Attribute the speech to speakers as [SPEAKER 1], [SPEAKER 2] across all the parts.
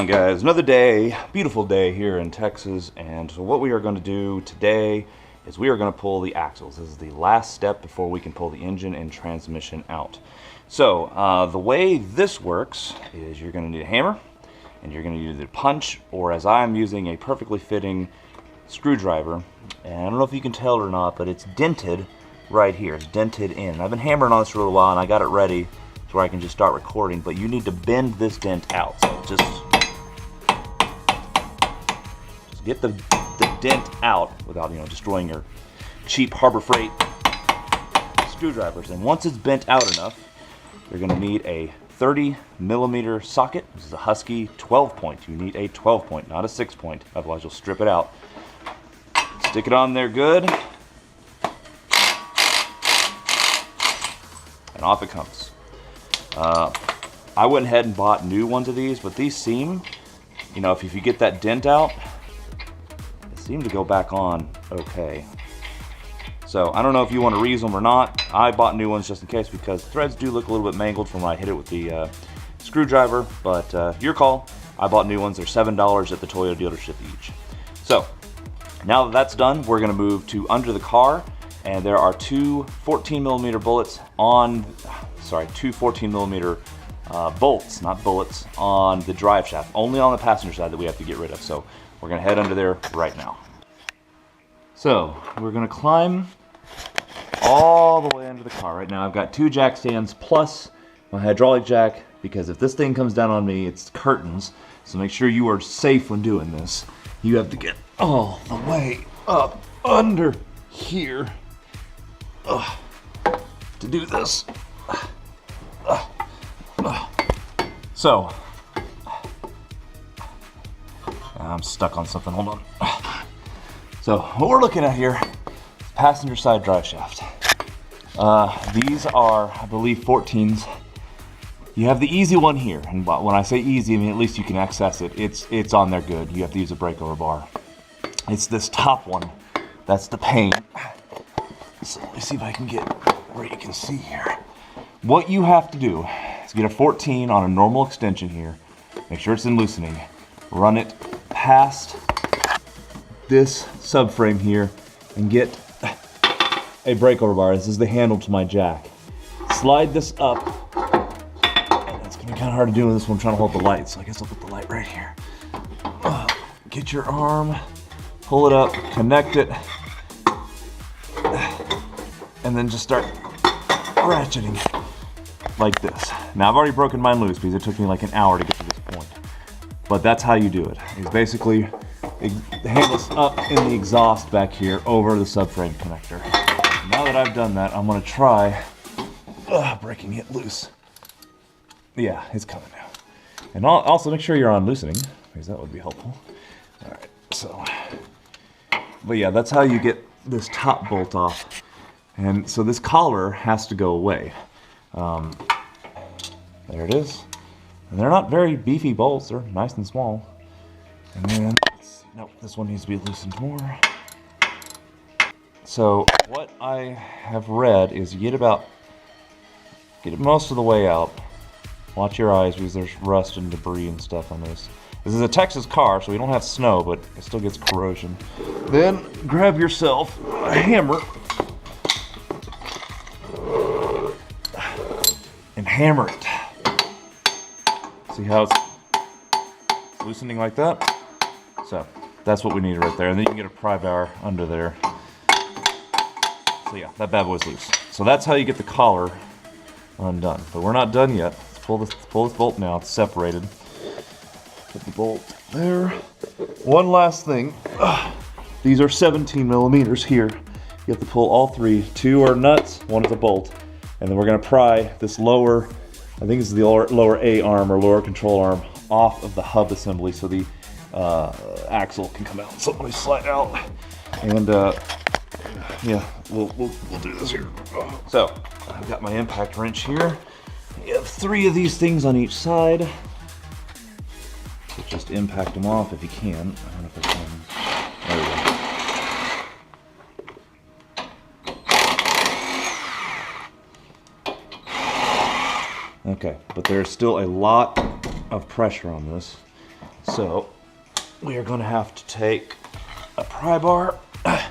[SPEAKER 1] Guys, another day, beautiful day here in Texas, and so what we are going to do today is we are going to pull the axles. This is the last step before we can pull the engine and transmission out. So the way this works is you're going to need a hammer, and you're going to use a punch, or as I'm using, a perfectly fitting screwdriver. And I don't know if you can tell it or not, but it's dented right here. It's dented in. I've been hammering on this for a little while, and I got it ready to where I can just start recording, but you need to bend this dent out. So just get the dent out without, destroying your cheap Harbor Freight screwdrivers. And once it's bent out enough, you're going to need a 30mm socket. This is a Husky 12-point. You need a 12-point, not a 6-point. Otherwise, you'll strip it out. Stick it on there good. And off it comes. I went ahead and bought new ones of these, but these seem, if you get that dent out, seem to go back on okay. So I don't know if you want to reuse them or not. I bought new ones just in case because threads do look a little bit mangled from when I hit it with the screwdriver, but your call. I bought new ones. They're $7 at the Toyota dealership each. So now that that's done, we're going to move to under the car, and there are two 14mm bullets on, two 14mm bolts, not bullets, on the drive shaft, only on the passenger side that we have to get rid of. So we're going to head under there right now. So we're going to climb all the way under the car. Right now I've got two jack stands plus my hydraulic jack, because if this thing comes down on me, it's curtains. So make sure you are safe when doing this. You have to get all the way up under here to do this. So I'm stuck on something, hold on. So what we're looking at here is passenger side drive shaft. These are, I believe, 14s. You have the easy one here, and when I say easy, I mean at least you can access it. It's on there good. You have to use a breakover bar. It's this top one that's the pain. So let me see if I can get where you can see here. What you have to do is get a 14 on a normal extension here. Make sure it's in loosening. Run it past this subframe here and get a breakover bar. This is the handle to my jack. Slide this up, and it's gonna be kind of hard to do with this one. I'm trying to hold the light, so I guess I'll put the light right here. Get your arm, pull it up, connect it, and then just start ratcheting like this. Now I've already broken mine loose because it took me like an hour to get to this point. But that's how you do it. It's basically the handle's up in the exhaust back here over the subframe connector. Now that I've done that, I'm going to try breaking it loose. Yeah, it's coming now. And also make sure you're on loosening, because that would be helpful. All right, so. But yeah, that's how you get this top bolt off. And so this collar has to go away. There it is. And they're not very beefy bolts, they're nice and small. And then, nope, this one needs to be loosened more. So what I have read is you get it most of the way out. Watch your eyes because there's rust and debris and stuff on this. This is a Texas car, so we don't have snow, but it still gets corrosion. Then grab yourself a hammer and hammer it. See how it's loosening like that? So that's what we need right there. And then you can get a pry bar under there. So yeah, that bad boy's loose. So that's how you get the collar undone. But we're not done yet. Let's pull this bolt now. It's separated. Put the bolt there. One last thing. These are 17mm here. You have to pull all three. Two are nuts, one is a bolt. And then we're going to pry this lower, I think this is the lower A arm or lower control arm, off of the hub assembly so the axle can come out. So let me slide out. And yeah, we'll do this here. So I've got my impact wrench here. You have three of these things on each side. So just impact them off if you can. I don't know if I can. There we go. Okay, but there's still a lot of pressure on this. So we are going to have to take a pry bar and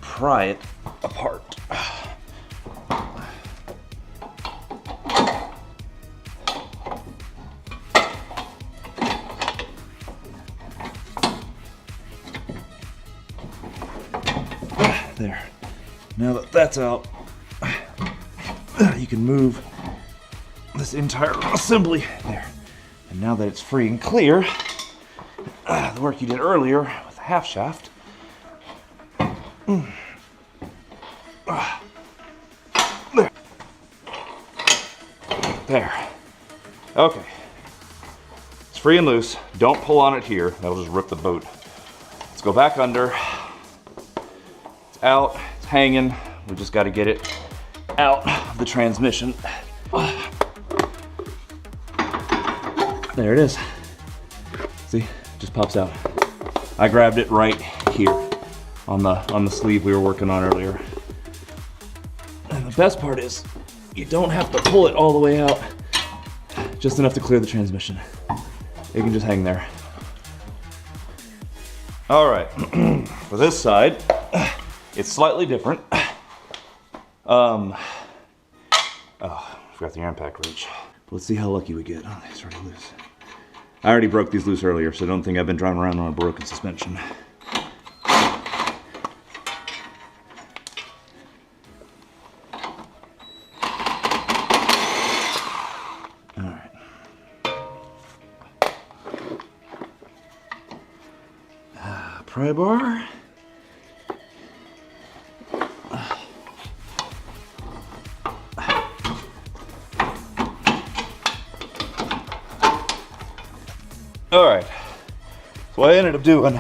[SPEAKER 1] pry it apart. There. Now that that's out, you can move this entire assembly there. And now that it's free and clear, the work you did earlier with the half shaft. There. Okay. It's free and loose. Don't pull on it here. That'll just rip the boat. Let's go back under. It's out. It's hanging. We just got to get it out of the transmission. There it is. See, it just pops out. I grabbed it right here on the sleeve we were working on earlier. And the best part is you don't have to pull it all the way out, just enough to clear the transmission. It can just hang there. All right, for this side, it's slightly different. Oh, I forgot the air impact wrench. Let's see how lucky we get. Oh, it's already loose. I already broke these loose earlier, so don't think I've been driving around on a broken suspension. All right. Pry bar. All right, so what I ended up doing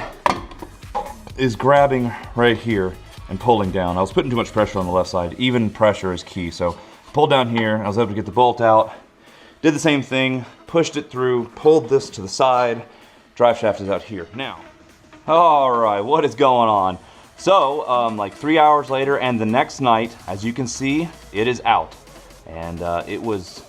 [SPEAKER 1] is grabbing right here and pulling down. I was putting too much pressure on the left side. Even pressure is key. So pulled down here, I was able to get the bolt out, did the same thing, pushed it through, pulled this to the side. Drive shaft is out here. Now, all right, what is going on? So like 3 hours later and the next night, as you can see, it is out. And it was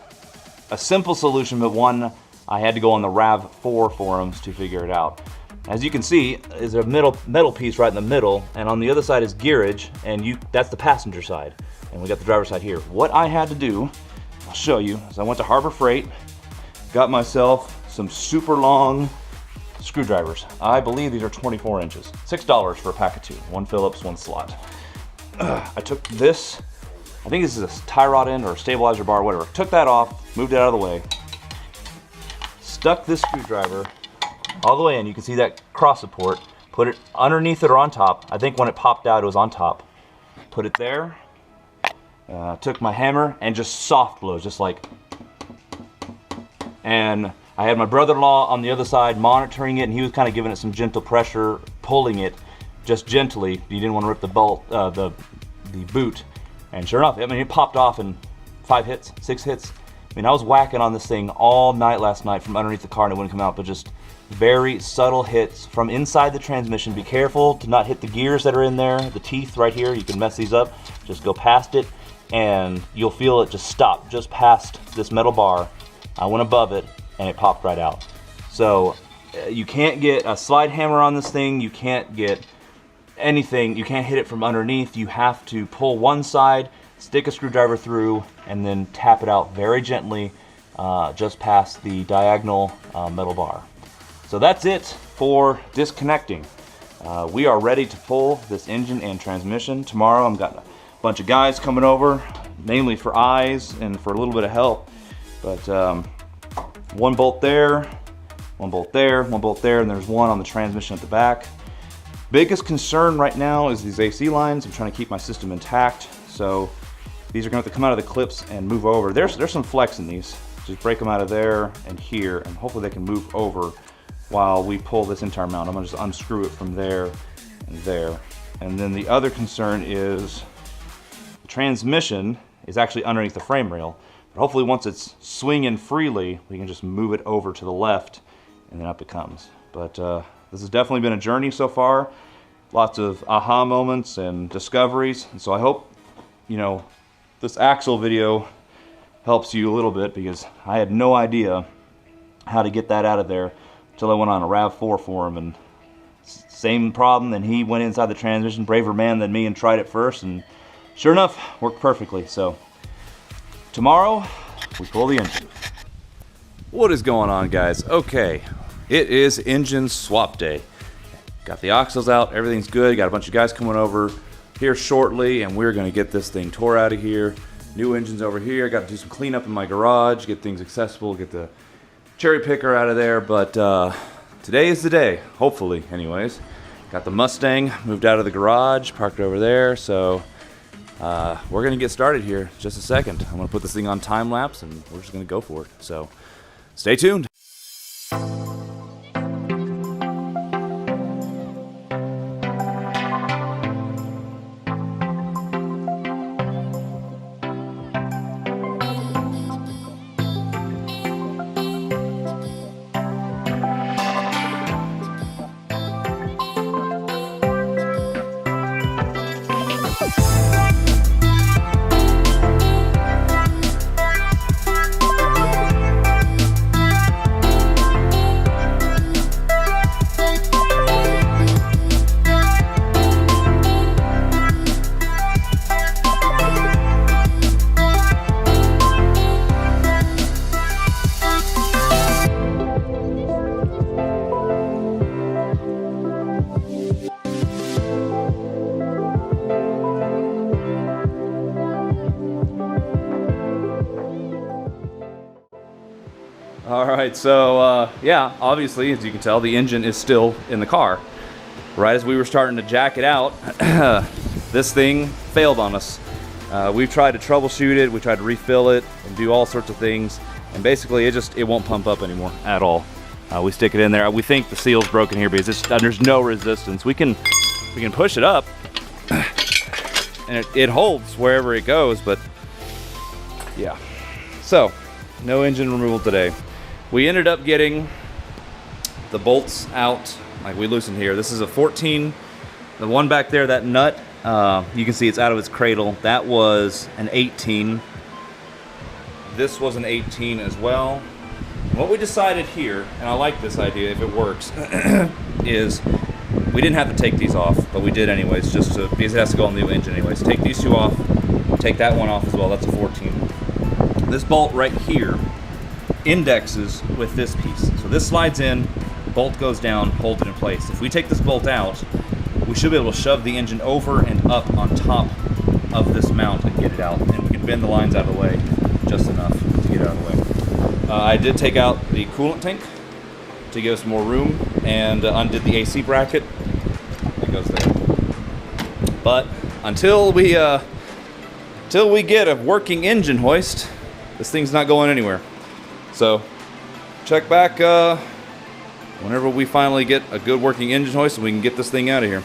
[SPEAKER 1] a simple solution, but one I had to go on the RAV4 forums to figure it out. As you can see, is a metal piece right in the middle, and on the other side is gearage, and that's the passenger side. And we got the driver's side here. What I had to do, I'll show you, is I went to Harbor Freight, got myself some super long screwdrivers. I believe these are 24 inches. $6 for a pack of two. One Phillips, one slot. I took this, I think this is a tie rod end or a stabilizer bar, whatever. Took that off, moved it out of the way. Stuck this screwdriver all the way in. You can see that cross support. Put it underneath it or on top. I think when it popped out, it was on top. Put it there. Took my hammer and just soft blows, just like. And I had my brother-in-law on the other side monitoring it, and he was kind of giving it some gentle pressure, pulling it just gently. He didn't want to rip the bolt, the boot. And sure enough, I mean, it popped off in 5 hits, 6 hits. I mean, I was whacking on this thing all night last night from underneath the car and it wouldn't come out, but just very subtle hits from inside the transmission. Be careful to not hit the gears that are in there, the teeth right here. You can mess these up. Just go past it and you'll feel it just stop just past this metal bar. I went above it and it popped right out. So you can't get a slide hammer on this thing. You can't get anything. You can't hit it from underneath. You have to pull one side, stick a screwdriver through, and then tap it out very gently just past the diagonal metal bar. So that's it for disconnecting. We are ready to pull this engine and transmission. Tomorrow I've got a bunch of guys coming over, mainly for eyes and for a little bit of help. But one bolt there, one bolt there, one bolt there, and there's one on the transmission at the back. Biggest concern right now is these AC lines. I'm trying to keep my system intact. So these are going to have to come out of the clips and move over. There's some flex in these. Just break them out of there and here, and hopefully they can move over while we pull this entire mount. I'm going to just unscrew it from there and there. And then the other concern is the transmission is actually underneath the frame rail. But hopefully once it's swinging freely, we can just move it over to the left and then up it comes. But this has definitely been a journey so far. Lots of aha moments and discoveries. And so I hope, you know, this axle video helps you a little bit, because I had no idea how to get that out of there until I went on a RAV4 for him, and same problem, and he went inside the transmission, braver man than me, and tried it first, and sure enough, worked perfectly. So tomorrow we pull the engine. What is going on, guys? Okay, it is engine swap day. Got the axles out, everything's good. Got a bunch of guys coming over here shortly, and we're gonna get this thing tore out of here. New engine's over here. Got to do some cleanup in my garage, get things accessible, get the cherry picker out of there, but today is the day, hopefully, anyways. Got the Mustang moved out of the garage, parked over there, so we're gonna get started here in just a second. I'm gonna put this thing on time lapse, and we're just gonna go for it. So stay tuned. Alright, so yeah, obviously, as you can tell, the engine is still in the car. Right as we were starting to jack it out, this thing failed on us. We've tried to troubleshoot it, we tried to refill it, and do all sorts of things, and basically it won't pump up anymore at all. We stick it in there. We think the seal's broken here because there's no resistance. We can push it up, and it holds wherever it goes, but yeah. So, no engine removal today. We ended up getting the bolts out, like we loosened here. This is a 14, the one back there, that nut, you can see it's out of its cradle. That was an 18. This was an 18 as well. What we decided here, and I like this idea if it works, is we didn't have to take these off, but we did anyways, just to, because it has to go on the new engine anyways. Take these two off, take that one off as well, that's a 14. This bolt right here indexes with this piece. So this slides in, bolt goes down, holds it in place. If we take this bolt out, we should be able to shove the engine over and up on top of this mount and get it out. And we can bend the lines out of the way just enough to get it out of the way. I did take out the coolant tank to give us more room, and undid the AC bracket. It goes there. But until we get a working engine hoist, this thing's not going anywhere. So check back whenever we finally get a good working engine hoist and we can get this thing out of here.